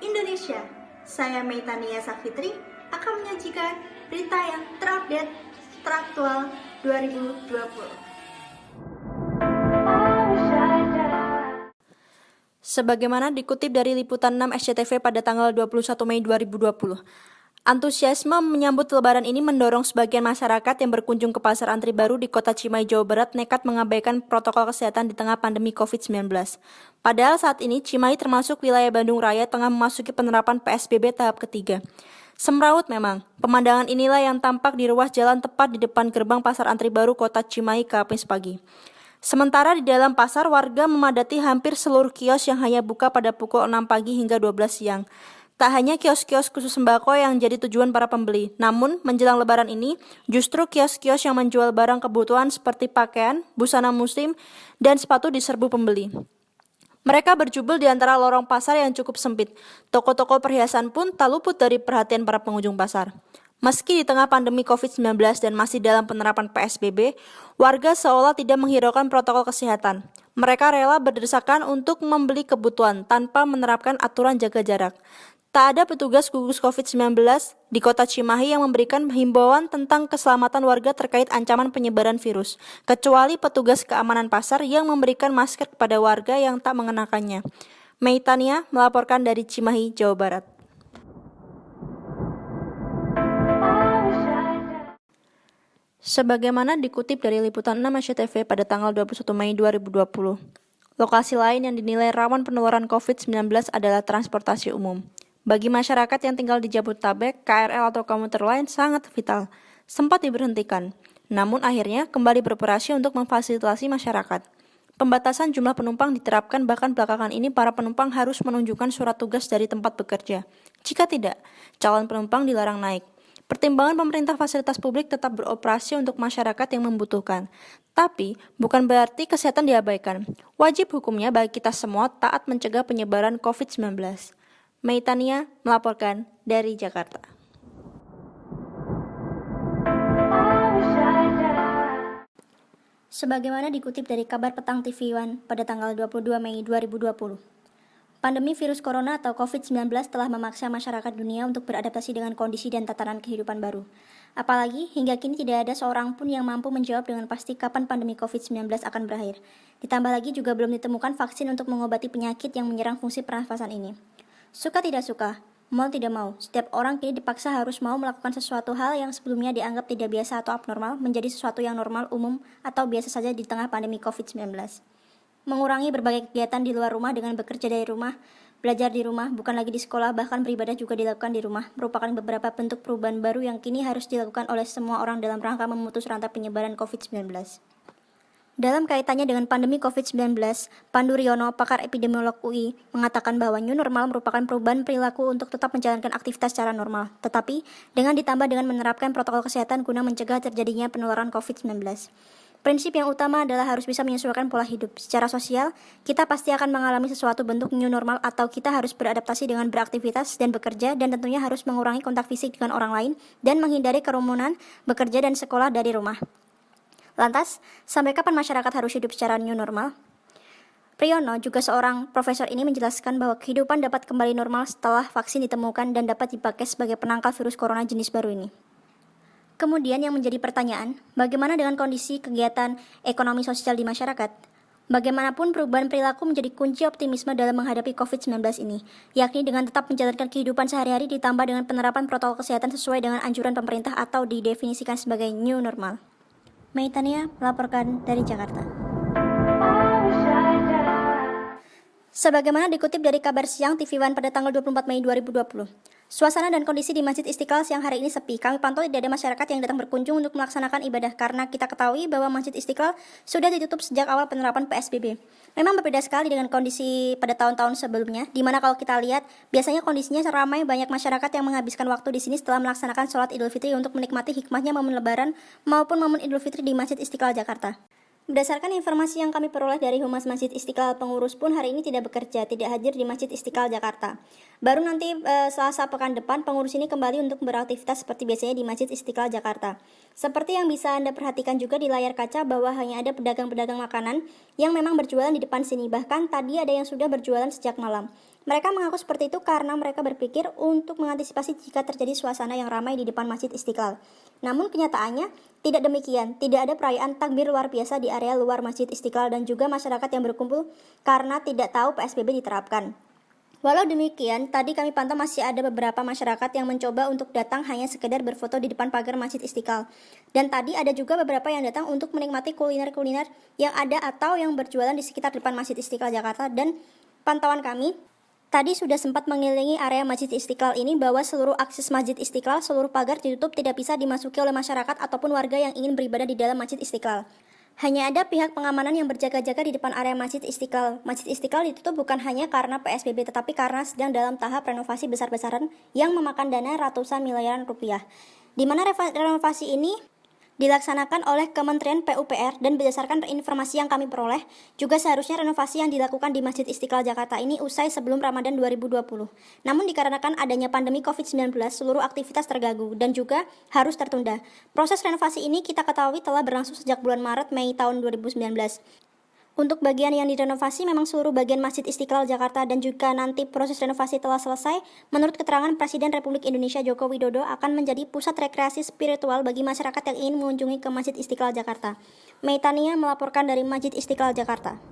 Indonesia. Saya Meitania Safitri akan menyajikan berita yang terupdate, teraktual 2020. Sebagaimana dikutip dari Liputan 6 SCTV pada tanggal 21 Mei 2020, antusiasme menyambut Lebaran ini mendorong sebagian masyarakat yang berkunjung ke Pasar Antri Baru di Kota Cimahi, Jawa Barat nekat mengabaikan protokol kesehatan di tengah pandemi COVID-19. Padahal saat ini Cimahi termasuk wilayah Bandung Raya tengah memasuki penerapan PSBB tahap ketiga. Semrawut memang, pemandangan inilah yang tampak di ruas jalan tepat di depan gerbang Pasar Antri Baru Kota Cimahi Kamis pagi. Sementara di dalam pasar, warga memadati hampir seluruh kios yang hanya buka pada pukul 6 pagi hingga 12 siang. Tak hanya kios-kios khusus sembako yang jadi tujuan para pembeli, namun menjelang Lebaran ini, justru kios-kios yang menjual barang kebutuhan seperti pakaian, busana muslim, dan sepatu diserbu pembeli. Mereka berjubel di antara lorong pasar yang cukup sempit. Toko-toko perhiasan pun tak luput dari perhatian para pengunjung pasar. Meski di tengah pandemi COVID-19 dan masih dalam penerapan PSBB, warga seolah tidak menghiraukan protokol kesehatan. Mereka rela berdesakan untuk membeli kebutuhan tanpa menerapkan aturan jaga jarak. Tak ada petugas gugus COVID-19 di Kota Cimahi yang memberikan himbauan tentang keselamatan warga terkait ancaman penyebaran virus, kecuali petugas keamanan pasar yang memberikan masker kepada warga yang tak mengenakannya. Meitania melaporkan dari Cimahi, Jawa Barat. Sebagaimana dikutip dari Liputan 6 SCTV pada tanggal 21 Mei 2020, lokasi lain yang dinilai rawan penularan COVID-19 adalah transportasi umum. Bagi masyarakat yang tinggal di Jabodetabek, KRL atau komuter lain sangat vital, sempat diberhentikan, namun akhirnya kembali beroperasi untuk memfasilitasi masyarakat. Pembatasan jumlah penumpang diterapkan, bahkan belakangan ini para penumpang harus menunjukkan surat tugas dari tempat bekerja. Jika tidak, calon penumpang dilarang naik. Pertimbangan pemerintah fasilitas publik tetap beroperasi untuk masyarakat yang membutuhkan. Tapi, bukan berarti kesehatan diabaikan. Wajib hukumnya bagi kita semua taat mencegah penyebaran COVID-19. Meitania melaporkan dari Jakarta. Sebagaimana dikutip dari kabar Petang TV One pada tanggal 22 Mei 2020. Pandemi virus corona atau COVID-19 telah memaksa masyarakat dunia untuk beradaptasi dengan kondisi dan tatanan kehidupan baru. Apalagi, hingga kini tidak ada seorang pun yang mampu menjawab dengan pasti kapan pandemi COVID-19 akan berakhir. Ditambah lagi juga belum ditemukan vaksin untuk mengobati penyakit yang menyerang fungsi pernafasan ini. Suka tidak suka, mau tidak mau, setiap orang kini dipaksa harus mau melakukan sesuatu hal yang sebelumnya dianggap tidak biasa atau abnormal menjadi sesuatu yang normal, umum, atau biasa saja di tengah pandemi COVID-19. Mengurangi berbagai kegiatan di luar rumah dengan bekerja dari rumah, belajar di rumah, bukan lagi di sekolah, bahkan beribadah juga dilakukan di rumah, merupakan beberapa bentuk perubahan baru yang kini harus dilakukan oleh semua orang dalam rangka memutus rantai penyebaran COVID-19. Dalam kaitannya dengan pandemi COVID-19, Pandu Riono, pakar epidemiolog UI, mengatakan bahwa new normal merupakan perubahan perilaku untuk tetap menjalankan aktivitas secara normal, tetapi dengan ditambah dengan menerapkan protokol kesehatan guna mencegah terjadinya penularan COVID-19. Prinsip yang utama adalah harus bisa menyesuaikan pola hidup. Secara sosial, kita pasti akan mengalami sesuatu bentuk new normal atau kita harus beradaptasi dengan beraktivitas dan bekerja dan tentunya harus mengurangi kontak fisik dengan orang lain dan menghindari kerumunan, bekerja dan sekolah dari rumah. Lantas, sampai kapan masyarakat harus hidup secara new normal? Priyono, juga seorang profesor ini menjelaskan bahwa kehidupan dapat kembali normal setelah vaksin ditemukan dan dapat dipakai sebagai penangkal virus corona jenis baru ini. Kemudian yang menjadi pertanyaan, bagaimana dengan kondisi kegiatan ekonomi sosial di masyarakat? Bagaimanapun perubahan perilaku menjadi kunci optimisme dalam menghadapi COVID-19 ini, yakni dengan tetap menjalankan kehidupan sehari-hari ditambah dengan penerapan protokol kesehatan sesuai dengan anjuran pemerintah atau didefinisikan sebagai new normal. Meitania melaporkan dari Jakarta. Sebagaimana dikutip dari kabar siang TV One pada tanggal 24 Mei 2020. Suasana dan kondisi di Masjid Istiqlal siang hari ini sepi. Kami pantau tidak ada masyarakat yang datang berkunjung untuk melaksanakan ibadah karena kita ketahui bahwa Masjid Istiqlal sudah ditutup sejak awal penerapan PSBB. Memang berbeda sekali dengan kondisi pada tahun-tahun sebelumnya, di mana kalau kita lihat biasanya kondisinya ramai, banyak masyarakat yang menghabiskan waktu di sini setelah melaksanakan sholat Idul Fitri untuk menikmati hikmahnya momen Lebaran maupun momen Idul Fitri di Masjid Istiqlal Jakarta. Berdasarkan informasi yang kami peroleh dari Humas Masjid Istiqlal, pengurus pun hari ini tidak bekerja, tidak hadir di Masjid Istiqlal Jakarta. Baru nanti Selasa pekan depan, pengurus ini kembali untuk beraktivitas seperti biasanya di Masjid Istiqlal Jakarta. Seperti yang bisa Anda perhatikan juga di layar kaca bahwa hanya ada pedagang-pedagang makanan yang memang berjualan di depan sini. Bahkan tadi ada yang sudah berjualan sejak malam. Mereka mengaku seperti itu karena mereka berpikir untuk mengantisipasi jika terjadi suasana yang ramai di depan Masjid Istiqlal. Namun kenyataannya tidak demikian, tidak ada perayaan takbir luar biasa di area luar Masjid Istiqlal dan juga masyarakat yang berkumpul karena tidak tahu PSBB diterapkan. Walau demikian, tadi kami pantau masih ada beberapa masyarakat yang mencoba untuk datang hanya sekedar berfoto di depan pagar Masjid Istiqlal. Dan tadi ada juga beberapa yang datang untuk menikmati kuliner-kuliner yang ada atau yang berjualan di sekitar depan Masjid Istiqlal Jakarta. Dan pantauan kami tadi sudah sempat mengelilingi area Masjid Istiqlal ini bahwa seluruh akses Masjid Istiqlal, seluruh pagar ditutup, tidak bisa dimasuki oleh masyarakat ataupun warga yang ingin beribadah di dalam Masjid Istiqlal. Hanya ada pihak pengamanan yang berjaga-jaga di depan area Masjid Istiqlal. Masjid Istiqlal ditutup bukan hanya karena PSBB tetapi karena sedang dalam tahap renovasi besar-besaran yang memakan dana ratusan miliaran rupiah. Di mana renovasi ini dilaksanakan oleh Kementerian PUPR dan berdasarkan informasi yang kami peroleh, juga seharusnya renovasi yang dilakukan di Masjid Istiqlal Jakarta ini usai sebelum Ramadan 2020. Namun dikarenakan adanya pandemi COVID-19, seluruh aktivitas terganggu dan juga harus tertunda. Proses renovasi ini kita ketahui telah berlangsung sejak bulan Maret-Mei tahun 2019. Untuk bagian yang direnovasi memang seluruh bagian Masjid Istiqlal Jakarta dan juga nanti proses renovasi telah selesai, menurut keterangan Presiden Republik Indonesia Joko Widodo akan menjadi pusat rekreasi spiritual bagi masyarakat yang ingin mengunjungi ke Masjid Istiqlal Jakarta. Meitania melaporkan dari Masjid Istiqlal Jakarta.